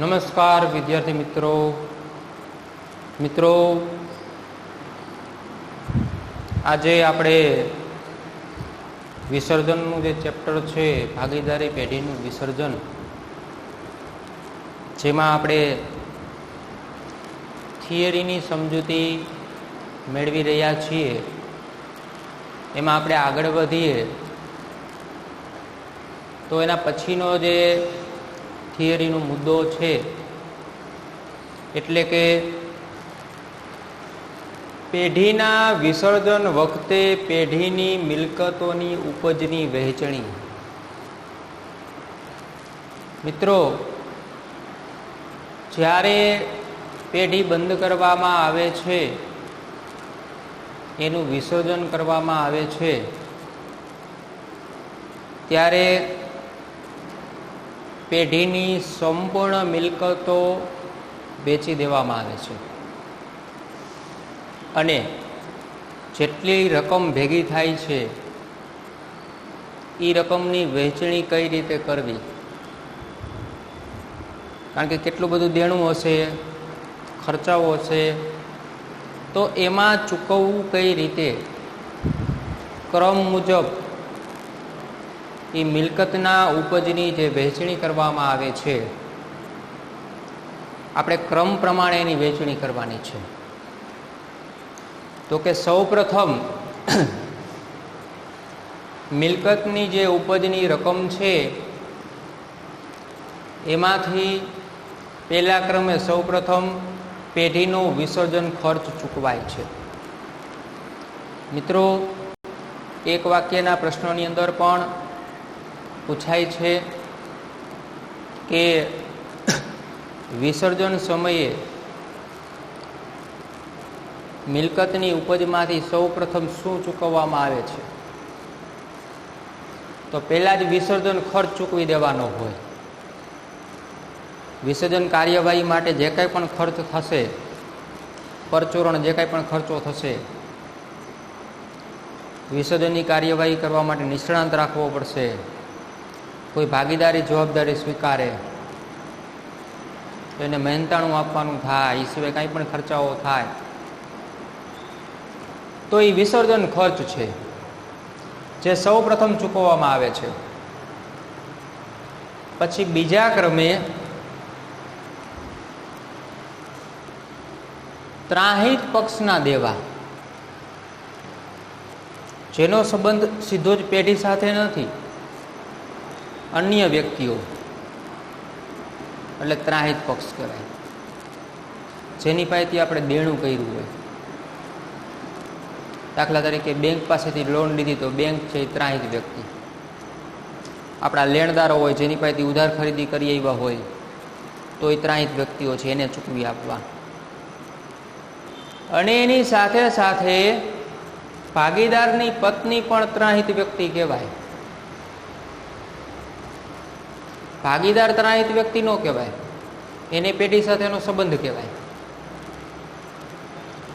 નમસ્કાર વિદ્યાર્થી મિત્રો આજે આપણે વિસર્જનનું જે ચેપ્ટર છે ભાગીદારી પેઢીનું વિસર્જન, જેમાં આપણે થિયરીની સમજૂતી મેળવી રહ્યા છીએ, એમાં આપણે આગળ વધીએ તો એના પછીનો જે થિયરીનો મુદ્દો છે એટલે કે પેઢીના વિસર્જન વખતે પેઢીની મિલકતોની ઉપજની વહેંચણી. મિત્રો, જ્યારે પેઢી બંધ કરવામાં આવે છે, એનું વિસર્જન કરવામાં આવે છે, ત્યારે પેઢીની સંપૂર્ણ મિલકતો વેચી દેવામાં આવે છે અને જેટલી રકમ ભેગી થાય છે એ રકમની વહેંચણી કઈ રીતે કરવી. કારણ કે કેટલું બધું દેણું હશે, ખર્ચાઓ હશે, તો એમાં ચૂકવવું કઈ રીતે, ક્રમ મુજબ એ મિલકતના ઉપજની જે વહેંચણી કરવામાં આવે છે, આપણે ક્રમ પ્રમાણે એની વહેંચણી કરવાની છે. તો કે સૌ પ્રથમ મિલકતની જે ઉપજની રકમ છે એમાંથી પહેલા ક્રમે સૌ પ્રથમ પેઢીનો વિસર્જન ખર્ચ ચૂકવાય છે. મિત્રો, એક વાક્યના પ્રશ્નોની અંદર પણ પૂછાય છે કે વિસર્જન સમયે મિલકતની ઉપજમાંથી સૌ પ્રથમ શું ચૂકવવામાં આવે છે? તો પહેલાં જ વિસર્જન ખર્ચ ચૂકવી દેવાનો હોય. વિસર્જન કાર્યવાહી માટે જે કંઈ પણ ખર્ચ થશે, પરચુરણ જે કંઈ પણ ખર્ચો થશે, વિસર્જનની કાર્યવાહી કરવા માટે નિષ્ણાંત રાખવો પડશે, કોઈ ભાગીદારી જવાબદારી સ્વીકારે, એને મહેનતાણું આપવાનું થાય, એ સિવાય કંઈ પણ ખર્ચાઓ થાય, તો એ વિસર્જન ખર્ચ છે જે સૌ પ્રથમ ચૂકવવામાં આવે છે. પછી બીજા ક્રમે ત્રાહિત પક્ષના દેવા, જેનો સંબંધ સીધો જ પેઢી સાથે નથી, અન્ય વ્યક્તિઓ, એટલે ત્રાહિત પક્ષ કહેવાય. જેની પાસેથી આપણે દેણું કર્યું હોય, દાખલા તરીકે બેંક પાસેથી લોન લીધી તો બેંક છે એ ત્રાહિત વ્યક્તિ. આપણા લેણદારો હોય જેની પાસેથી ઉધાર ખરીદી કરી આવ્યા હોય તો એ ત્રાહિત વ્યક્તિઓ છે, એને ચૂકવી આપવા. અને એની સાથે સાથે ભાગીદારની પત્ની પણ ત્રાહિત વ્યક્તિ કહેવાય. ભાગીદાર ત્રાહિત વ્યક્તિ ન કહેવાય, એને પેઢી સાથેનો સંબંધ કહેવાય.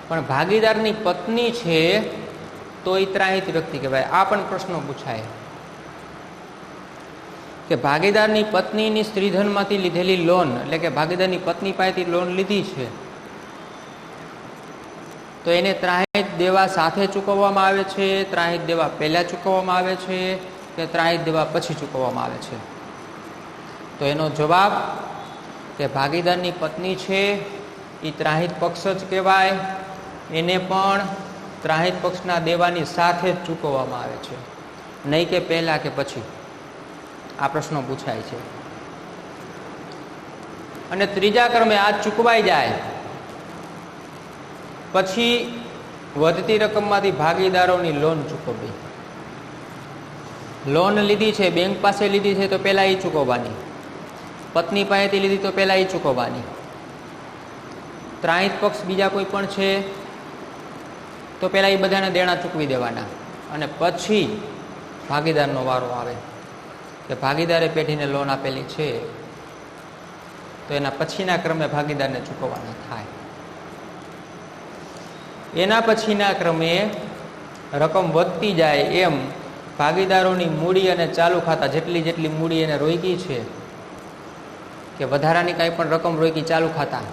પણ ભાગીદારની પત્ની છે તો એ ત્રાહિત વ્યક્તિ કહેવાય. આ પણ પ્રશ્નો પૂછાય કે ભાગીદારની પત્નીની સ્ત્રીધનમાંથી લીધેલી લોન, એટલે કે ભાગીદારની પત્ની પાસેથી લોન લીધી છે તો એને ત્રાહિત દેવા સાથે ચૂકવવામાં આવે છે, ત્રાહિત દેવા પહેલાં ચૂકવવામાં આવે છે કે ત્રાહિત દેવા પછી ચૂકવવામાં આવે છે? તો એનો જવાબ કે ભાગીદારની પત્ની છે એ ત્રાહિત પક્ષ જ કહેવાય, એને પણ ત્રાહિત પક્ષના દેવાની સાથે જ ચૂકવવામાં આવે છે, નહીં કે પહેલાં કે પછી. આ પ્રશ્નો પૂછાય છે. અને ત્રીજા ક્રમે આ ચૂકવાઈ જાય પછી વધતી રકમમાંથી ભાગીદારોની લોન ચૂકવવી. લોન લીધી છે, બેંક પાસે લીધી છે તો પહેલાં એ ચૂકવવાની, પત્ની પાસેથી લીધી તો પહેલાં એ ચૂકવવાની, ત્રાહિત પક્ષ બીજા કોઈ પણ છે તો પહેલાં એ બધાને દેણા ચૂકવી દેવાના, અને પછી ભાગીદારનો વારો આવે કે ભાગીદારે પેઢીને લોન આપેલી છે તો એના પછીના ક્રમે ભાગીદારને ચૂકવવાના થાય. એના પછીના ક્રમે રકમ વધતી જાય એમ ભાગીદારોની મૂડી અને ચાલુ ખાતા જેટલી મૂડી એને રોકી છે કે વધારાની કાંઈ પણ રકમ રોકી ચાલુ ખાતા,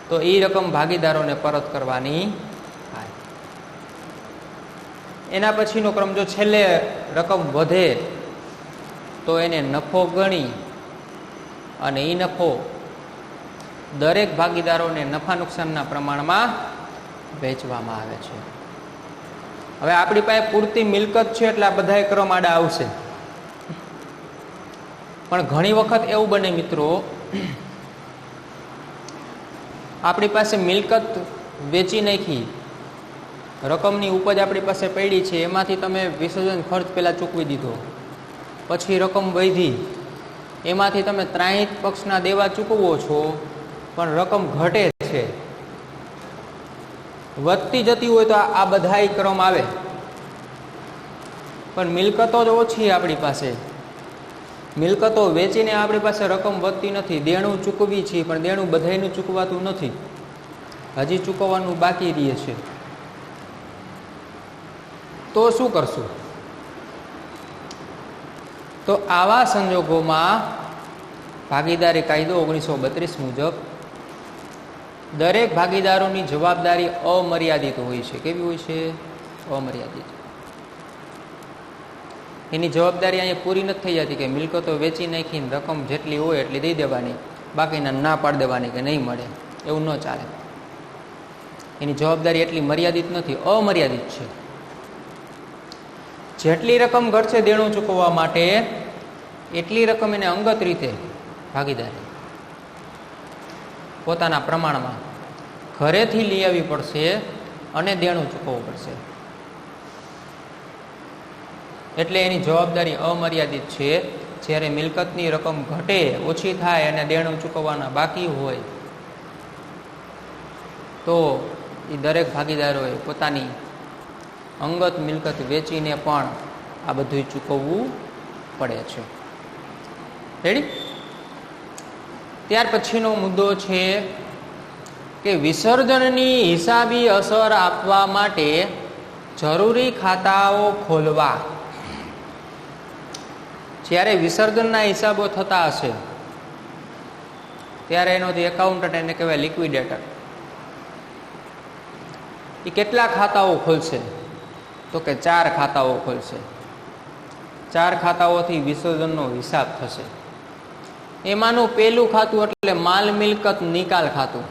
તો એ રકમ ભાગીદારોને પરત કરવાની થાય. એના પછીનો ક્રમ, જો છેલ્લે રકમ વધે તો એને નફો ગણી અને એ નફો દરેક ભાગીદારોને નફા નુકસાનના પ્રમાણમાં વેચવામાં આવે છે. હવે આપણી પાસે પૂરતી મિલકત છે એટલે આ બધાય ક્રમ આડા આવશે. પણ ઘણી વખત એવું બને મિત્રો, આપણી પાસે મિલકત વેચી નાખી, રકમની ઉપજ આપણી પાસે પડી છે, એમાંથી તમે વિસર્જન ખર્ચ પહેલાં ચૂકવી દીધો, પછી રકમ વધી, એમાંથી તમે ત્રાહિત પક્ષના દેવા ચૂકવો છો, પણ રકમ ઘટે છે. વધતી જતી હોય તો આ બધાય ક્રમ આવે, પણ મિલકતો જ ઓછી આપણી પાસે. મિલકતો વેચીને આપણી પાસે રકમ વધતી નથી, દેણું ચૂકવી છીએ પણ દેણું બધાયનું ચૂકવાતું નથી, હજી ચૂકવવાનું બાકી રહે છે. તો શું કરશું? તો આવા સંજોગોમાં ભાગીદારી કાયદો 1932 મુજબ દરેક ભાગીદારોની જવાબદારી અમર્યાદિત હોય છે. કેવી હોય છે? અમર્યાદિત. એની જવાબદારી અહીંયા પૂરી નથી થઈ જતી કે મિલકતો વેચી નાખીને રકમ જેટલી હોય એટલી દઈ દેવાની, બાકીના ના પાડી દેવાની કે નહીં મળે, એવું ન ચાલે. એની જવાબદારી એટલી મર્યાદિત નથી, અમર્યાદિત છે. જેટલી રકમ ઘટશે દેણું ચૂકવવા માટે, એટલી રકમ એને અંગત રીતે ભાગીદારી પોતાના પ્રમાણમાં ઘરેથી લઈ આવવી પડશે અને દેણું ચૂકવવું પડશે. એટલે એની જવાબદારી અમર્યાદિત છે. જ્યારે મિલકતની રકમ ઘટે, ઓછી થાય અને દેણું ચૂકવવાના બાકી હોય, તો એ દરેક ભાગીદારોએ પોતાની અંગત મિલકત વેચીને પણ આ બધું ચૂકવવું પડે છે. રેડી? ત્યાર પછીનો મુદ્દો છે કે વિસર્જનની હિસાબી અસર આપવા માટે જરૂરી ખાતાઓ ખોલવા. જ્યારે વિસર્જનના હિસાબો થતા હશે ત્યારે એનો જે એકાઉન્ટન્ટ એને કહેવાય લિક્વિડેટર. એ કેટલા ખાતાઓ ખોલશે? તો કે 4 ખાતાઓ ખોલશે. 4 ખાતાઓથી વિસર્જનનો હિસાબ થશે. એમાંનું પહેલું ખાતું એટલે માલ મિલકત નિકાલ ખાતું.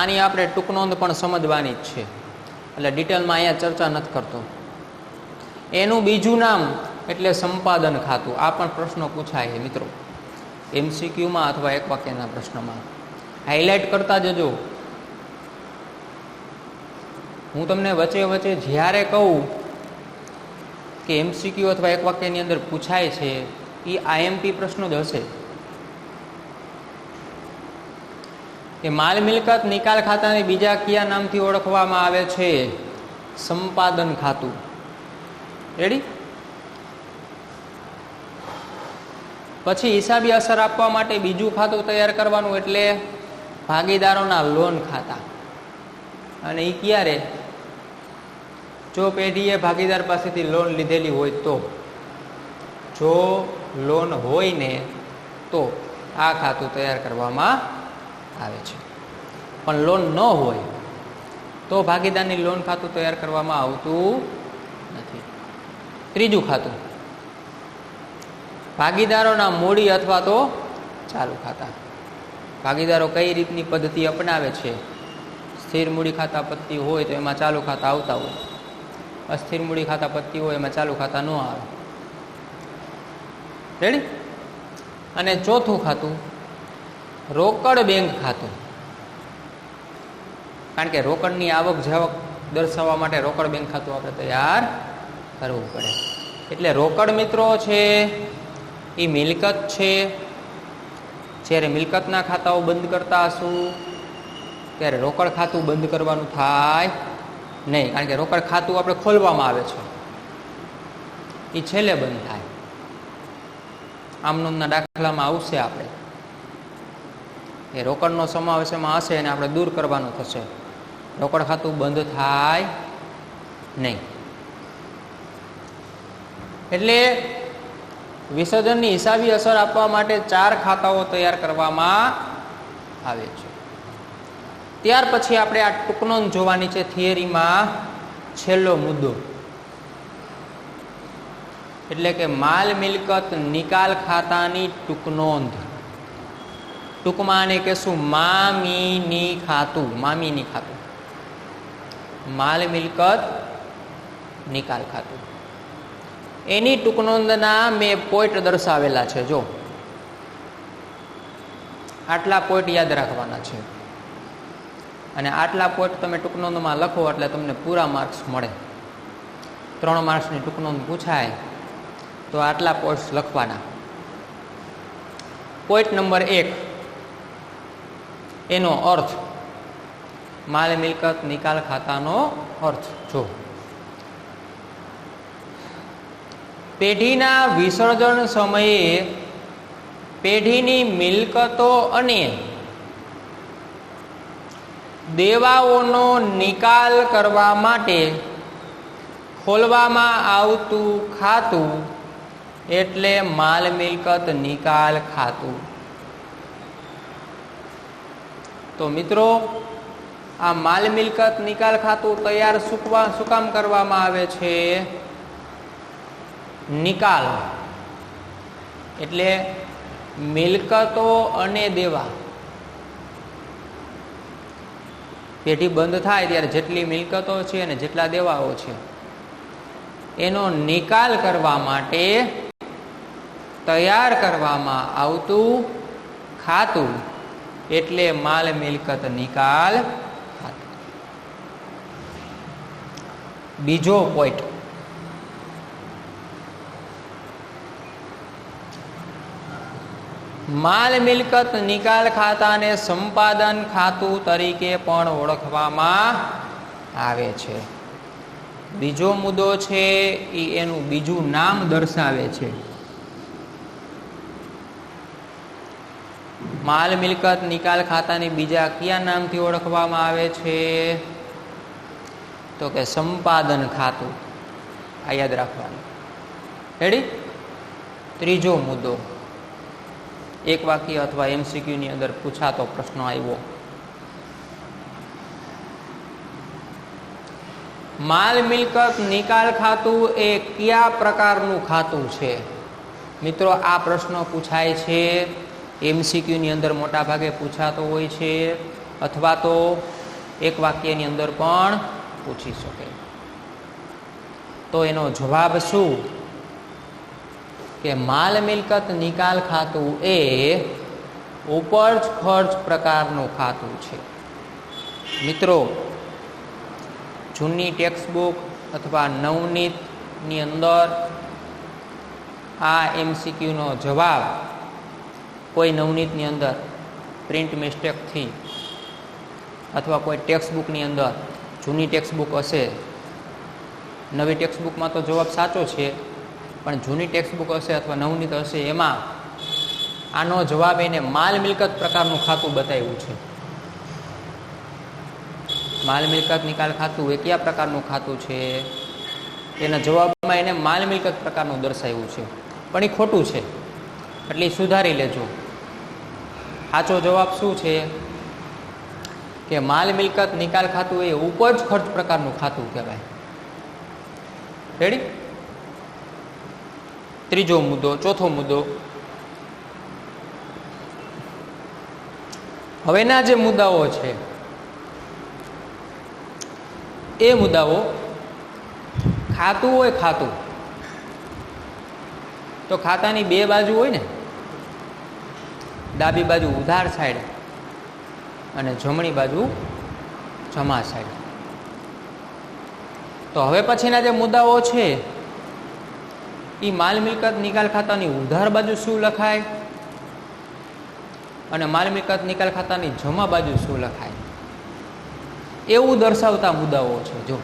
આની આપણે ટૂંકનોંધ પણ સમજવાની જ છે, એટલે ડિટેલમાં અહીંયા ચર્ચા નથી કરતો. એનું બીજું નામ એટલે સંપાદન ખાતું. આ પણ પ્રશ્નો પૂછાય મિત્રો MCQમાં અથવા એક વાક્યના પ્રશ્નમાં. હાઇલાઇટ કરતા જજો. હું તમને વચ્ચે વચ્ચે જ્યારે કહું કે MCQ અથવા એક વાક્યની અંદર પૂછાય છે, એ IMP પ્રશ્નો જ હશે. કે માલ મિલકત નિકાલ ખાતાને બીજા કયા નામથી ઓળખવામાં આવે છે? સંપાદન ખાતું. રેડી? પછી હિસાબી અસર આપવા માટે બીજું ખાતું તૈયાર કરવાનું એટલે ભાગીદારોના લોન ખાતા. અને એ ક્યારે? જો પેઢીએ ભાગીદાર પાસેથી લોન લીધેલી હોય તો. જો લોન હોય ને તો આ ખાતું તૈયાર કરવામાં આવે છે. પણ લોન ન હોય તો ભાગીદારની લોન ખાતું તૈયાર કરવામાં આવતું નથી. ત્રીજું ખાતું ભાગીદારોના મૂડી અથવા તો ચાલુ ખાતા. ભાગીદારો કઈ રીતની પદ્ધતિ અપનાવે છે? સ્થિર મૂડી ખાતા પદ્ધતિ હોય તો એમાં ચાલુ ખાતા આવતા હોય, અસ્થિર મૂડી ખાતા પદ્ધતિ હોય એમાં ચાલુ ખાતા ન આવે. રેડી? અને ચોથું ખાતું રોકડ બેંક ખાતું. કારણ કે રોકડની આવક જાવક દર્શાવવા માટે રોકડ બેંક ખાતું આપણે તૈયાર કરવું પડે. એટલે રોકડ મિત્રો છે એ મિલકત છે. જ્યારે મિલકતના ખાતાઓ બંધ કરતા હશું ત્યારે રોકડ ખાતું બંધ કરવાનું થાય નહીં. કારણ કે રોકડ ખાતું આપણે ખોલવામાં આવે છે, એ છેલ્લે બંધ થાય. આમનોમના દાખલામાં આવશે આપણે એ રોકડનો સમાવેશ એમાં હશે અને આપણે દૂર કરવાનું થશે. રોકડ ખાતું બંધ થાય નહીં. એટલે વિસર્જનની હિસાબી અસર આપવા માટે 4 ખાતાઓ તૈયાર કરવામાં આવે છે. ત્યાર પછી આપણે આ ટૂંકનોંધ જોવાની છે થિયરીમાં છેલ્લો મુદ્દો, એટલે કે માલ મિલકત નિકાલ ખાતાની ટૂંકનોંધ. ટૂંકમાં આને કહેશું મામીની ખાતું. મામીની ખાતું, માલ મિલકત નિકાલ ખાતું. એની ટૂંકનોંધના મેં પોઈન્ટ દર્શાવેલા છે. જો આટલા પોઈન્ટ યાદ રાખવાના છે અને આટલા પોઈન્ટ તમે ટૂંકનોંધમાં લખો એટલે તમને પૂરા માર્ક્સ મળે. 3 માર્ક્સની ટૂંકનોંધ પૂછાય તો આટલા પોઈન્ટ્સ લખવાના. પોઈન્ટ નંબર 1, એનો અર્થ, માલ મિલકત નિકાલ ખાતાનો અર્થ. જો પેઢીના વિસર્જન સમયે પેઢીની મિલકતો અને દેવાઓનો નિકાલ કરવા માટે ખોલવામાં આવતું ખાતું એટલે માલ મિલકત નિકાલ ખાતું. તો મિત્રો, આ માલ મિલકત નિકાલ ખાતું તૈયાર શું કામ કરવામાં આવે છે? નિકાલ એટલે મિલકતો અને દેવા. પેઢી બંધ થાય ત્યારે જેટલી મિલકતો છે અને જેટલા દેવાઓ છે એનો નિકાલ કરવા માટે તૈયાર કરવામાં આવતું ખાતું એટલે માલ મિલકત નિકાલ ખાતું. બીજો પોઈન્ટ, માલ મિલકત નિકાલ ખાતાને સંપાદન ખાતું તરીકે પણ ઓળખવામાં આવે છે. બીજો મુદ્દો છે એ એનું બીજું નામ દર્શાવે છે. માલ મિલકત નિકાલ ખાતાની બીજા કયા નામથી ઓળખવામાં આવે છે? તો કે સંપાદન ખાતું. આ યાદ રાખવાનું. રેડી? ત્રીજો મુદ્દો, એક વાક્ય અથવા MCQ ની અંદર પૂછાતો પ્રશ્ન આવ્યો. માલ મિલકત નિકાલ ખાતું એ કયા પ્રકારનું ખાતું છે? મિત્રો, આ પ્રશ્ન પૂછાય છે MCQ ની અંદર, મોટા ભાગે પૂછાતો હોય છે, અથવા તો એક વાક્યની અંદર પણ પૂછી શકે. તો એનો જવાબ શું? કે માલ મિલકત નિકાલ ખાતું એ ઉપજ ખર્ચ પ્રકારનું ખાતું છે. મિત્રો, જૂની ટેક્સ્ટબુક અથવા નવનીતની અંદર આ MCQ નો જવાબ કોઈ નવનીતની અંદર પ્રિન્ટ મિસ્ટેકથી અથવા કોઈ ટેક્સ્ટબુકની અંદર, જૂની ટેક્સ્ટબુક હશે, નવી ટેક્સ્ટબુકમાં તો જવાબ સાચો છે, પણ જૂની ટેક્સ્ટબુક હશે અથવા નવનીત હશે એમાં આનો જવાબ એને માલ મિલકત પ્રકારનું ખાતું બતાવ્યું છે. માલ મિલકત નિકાલ ખાતું એ કયા પ્રકારનું ખાતું છે? એના જવાબમાં એને માલ મિલકત પ્રકારનું દર્શાવ્યું છે, પણ એ ખોટું છે, એટલે સુધારી લેજો. સાચો જવાબ શું છે? કે માલ મિલકત નિકાલ ખાતું એ ઉપજ ખર્ચ પ્રકારનું ખાતું કહેવાય. રેડી? ત્રીજો મુદ્દો. ચોથો મુદ્દો, હવેના જે મુદ્દાઓ છે એ મુદ્દાઓ, ખાતું હોય ખાતું, તો ખાતાની બે બાજુ હોય ને, ડાબી બાજુ ઉધાર સાઈડ અને જમણી બાજુ જમા સાઈડ. તો હવે પછીના જે મુદ્દાઓ છે એ માલ મિલકત નિકાલ ખાતાની ઉધાર બાજુ શું લખાય અને માલ મિલકત નિકાલ ખાતાની જમા બાજુ શું લખાય, એવું દર્શાવતા મુદ્દાઓ છે. જો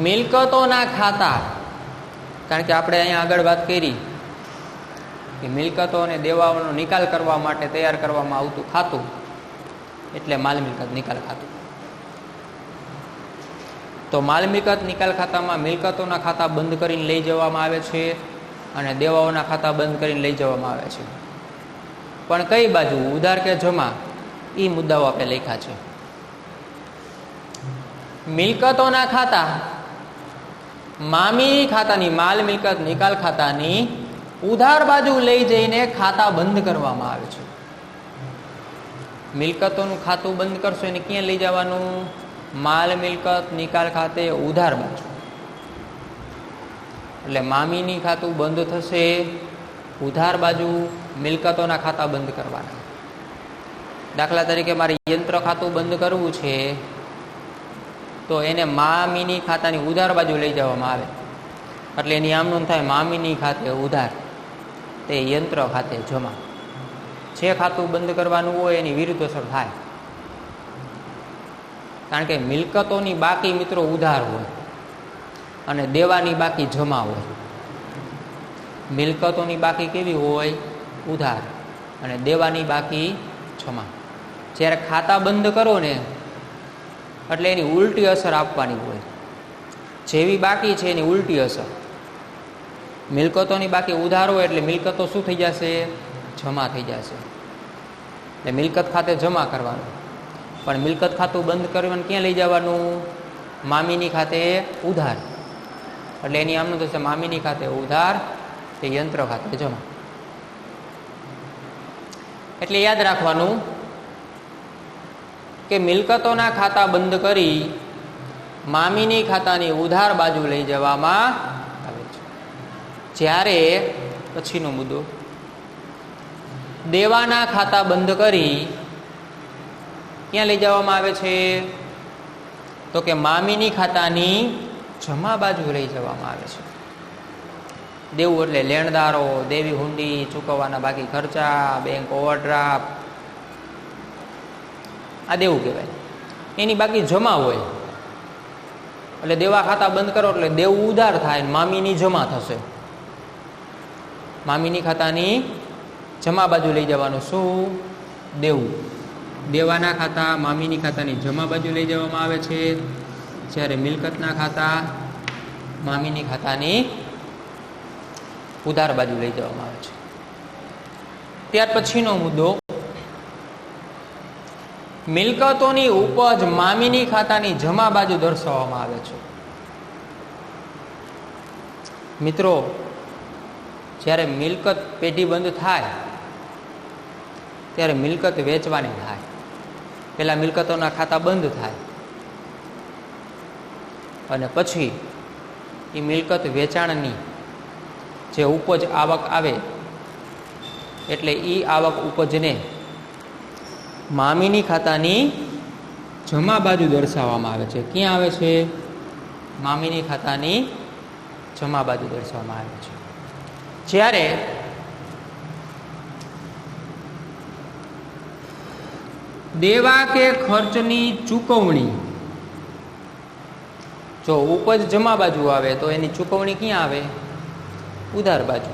મિલકતોના ખાતા, કારણ કે આપણે અહીંયા આગળ વાત કરી કે મિલકતો અને દેવાઓનો નિકાલ કરવા માટે તૈયાર કરવામાં આવતું ખાતું એટલે માલ મિલકત નિકાલ ખાતું. તો માલ મિલકત નિકાલ ખાતામાં મિલકતોના ખાતા બંધ કરીને લઈ જવામાં આવે છે અને દેવાઓના ખાતા બંધ કરીને લઈ જવામાં આવે છે. પણ કઈ બાજુ, ઉધાર કે જમા, એ મુદ્દાઓ આપણે લખ્યા છે. મિલકતોના ખાતા મામી ખાતાની માલ મિલકત નિકાલ ખાતાની ઉધાર બાજુ લઈ જઈને ખાતા બંધ કરવામાં આવે છે. મિલકતોનું ખાતું બંધ કરશો એને ક્યાં લઈ જવાનું? માલ મિલકત નિકાલ ખાતે ઉધાર બાજુ. એટલે મામીની ખાતું બંધ થશે, ઉધાર બાજુ મિલકતોના ખાતા બંધ કરવાના. દાખલા તરીકે મારે યંત્ર ખાતું બંધ કરવું છે તો એને મામીની ખાતાની ઉધાર બાજુ લઈ જવામાં આવે, એટલે એની આમ નોંધ થાય મામીની ખાતે ઉધાર, તે યંત્ર ખાતે જમા. જે ખાતું બંધ કરવાનું હોય એની વિરુદ્ધ અસર થાય, કારણ કે મિલકતોની બાકી મિત્રો ઉધાર હોય અને દેવાની બાકી જમા હોય. મિલકતોની બાકી કેવી હોય? ઉધાર, અને દેવાની બાકી જમા. જ્યારે ખાતા બંધ કરો ને એટલે એની ઉલટી અસર આપવાની હોય. જેવી બાકી છે એની ઉલટી અસર. મિલકતોની બાકી ઉધાર હોય એટલે મિલકતો શું થઈ જશે? જમા થઈ જશે. એટલે મિલકત ખાતે જમા કરવાનું, પણ મિલકત ખાતું બંધ કરવાનું ક્યાં લઈ જવાનું? મામીની ખાતે ઉધાર, એટલે એની આમનું થશે મામીની ખાતે ઉધાર, તે યંત્ર ખાતે જમા. એટલે યાદ રાખવાનું કે મિલકતોના ખાતા બંધ કરી મામીની ખાતાની ઉધાર બાજુ લઈ જવામાં આવે છે. જ્યારે પછીનો મુદ્દો, દેવાના ખાતા બંધ કરી ક્યાં લઈ જવામાં આવે છે? તો કે મામીની ખાતાની જમા બાજુ લઈ જવામાં આવે છે. દેવું એટલે લેણદારો, દેવી હુંડી, ચૂકવવાના બાકી ખર્ચા, બેંક ઓવરડ્રાફ્ટ, આ દેવું કહેવાય. એની બાકી જમા હોય એટલે દેવા ખાતા બંધ કરો એટલે દેવું ઉધાર થાય, મામીની જમા થશે. મામીની ખાતાની જમા બાજુ લઈ જવાનું શું? દેવું. દેવાના ખાતા મામીની ખાતાની જમા બાજુ લઈ જવામાં આવે છે, જ્યારે મિલકતના ખાતા મામીની ખાતાની ઉધાર બાજુ લઈ જવામાં આવે છે. ત્યાર પછીનો મુદ્દો, મિલકતોની ઉપજ મામીની ખાતાની જમા બાજુ દર્શાવવામાં આવે છે. મિત્રો, જ્યારે મિલકત પેઢી બંધ થાય ત્યારે મિલકત વેચવાની થાય. પહેલા મિલકતોના ખાતા બંધ થાય અને પછી એ મિલકત વેચાણની જે ઉપજ આવક આવે એટલે એ આવક ઉપજને મામીની ખાતાની જમા બાજુ દર્શાવવામાં આવે છે. ક્યાં આવે છે? મામીની ખાતાની જમા બાજુ દર્શાવવામાં આવે છે. જ્યારે દેવા કે ખર્ચની ચૂકવણી, જો ઉપજ જમા બાજુ આવે તો એની ચૂકવણી ક્યાં આવે? ઉધાર બાજુ.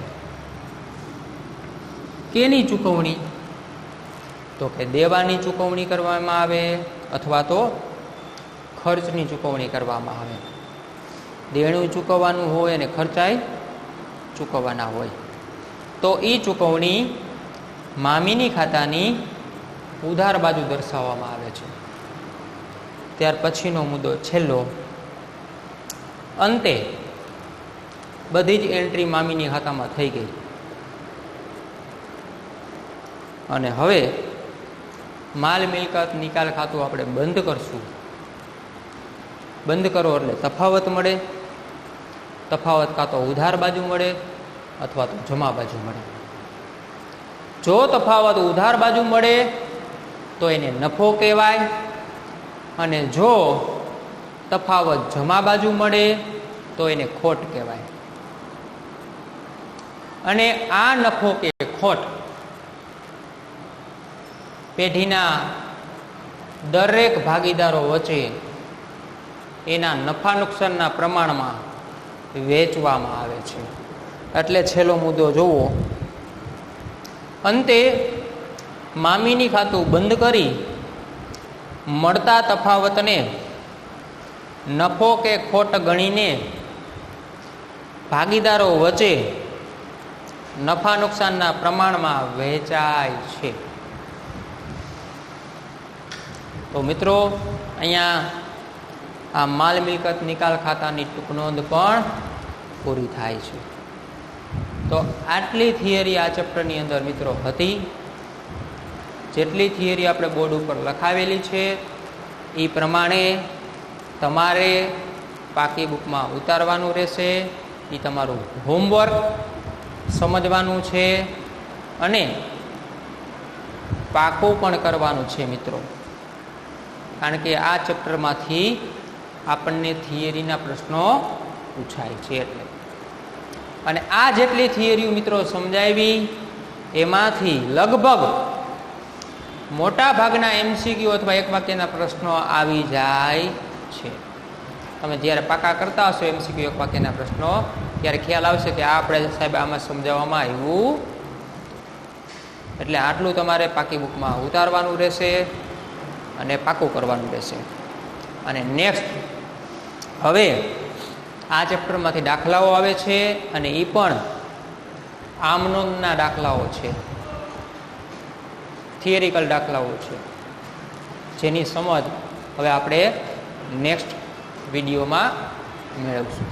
કેની ચૂકવણી? તો કે દેવાની ચૂકવણી કરવામાં આવે અથવા તો ખર્ચની ચૂકવણી કરવામાં આવે. દેણું ચૂકવવાનું હોય અને ખર્ચાય ચૂકવવાના હોય તો એ ચૂકવણી મામીની ખાતાની ઉધાર બાજુ દર્શાવવામાં આવે છે. ત્યાર પછીનો મુદ્દો છેલ્લો, અંતે બધી જ એન્ટ્રી મામીની ખાતામાં થઈ ગઈ અને હવે માલ મિલકત નિકાલ ખાતું આપણે બંધ કરશું. બંધ કરો એટલે તફાવત મળે. તફાવત કાં તો ઉધાર બાજુ મળે અથવા તો જમા બાજુ મળે. જો તફાવત ઉધાર બાજુ મળે તો એને નફો કહેવાય, અને જો તફાવત જમા બાજુ મળે તો એને ખોટ કહેવાય. અને આ નફો કે ખોટ પેઢીના દરેક ભાગીદારો વચ્ચે એના નફા નુકસાનના પ્રમાણમાં વેચવામાં આવે છે. એટલે છેલ્લો મુદ્દો જોવો, અંતે મામીની ખાતું બંધ કરી મળતા તફાવતને નફો કે ખોટ ગણીને ભાગીદારો વચ્ચે નફા નુકસાનના પ્રમાણમાં વહેંચાય છે. તો મિત્રો અહીંયા આ માલ મિલકત નિકાલ ખાતાની ટૂંક નોંધ પણ પૂરી થાય છે. તો આટલી થિયરી આ ચેપ્ટરની અંદર મિત્રો હતી. જેટલી થિયરી આપણે બોર્ડ ઉપર લખાવેલી છે એ પ્રમાણે તમારે પાકી બુકમાં ઉતારવાનું રહેશે. એ તમારું હોમવર્ક સમજવાનું છે અને પાકું પણ કરવાનું છે મિત્રો. કારણ કે આ ચેપ્ટરમાંથી આપણને થિયરીના પ્રશ્નો પૂછાય છે એટલે. અને આ જેટલી થિયરીઓ મિત્રો સમજાવી એમાંથી લગભગ મોટા ભાગના એમસીક્યુ અથવા એક વાક્યના પ્રશ્નો આવી જાય છે. તમે જ્યારે પાકા કરતા હશો એમસીક્યુ એક વાક્યના પ્રશ્નો ત્યારે ખ્યાલ આવશે કે આપણે સાહેબ આમાં સમજાવવામાં આવ્યું. એટલે આટલું તમારે પાકી બુકમાં ઉતારવાનું રહેશે અને પાકું કરવાનું રહેશે. અને નેક્સ્ટ હવે આ ચેપ્ટરમાંથી દાખલાઓ આવે છે અને એ પણ આમનોંધના દાખલાઓ છે, થિયરિકલ દાખલાઓ છે, જેની સમજ હવે આપણે નેક્સ્ટ વિડીયોમાં મેળવશું.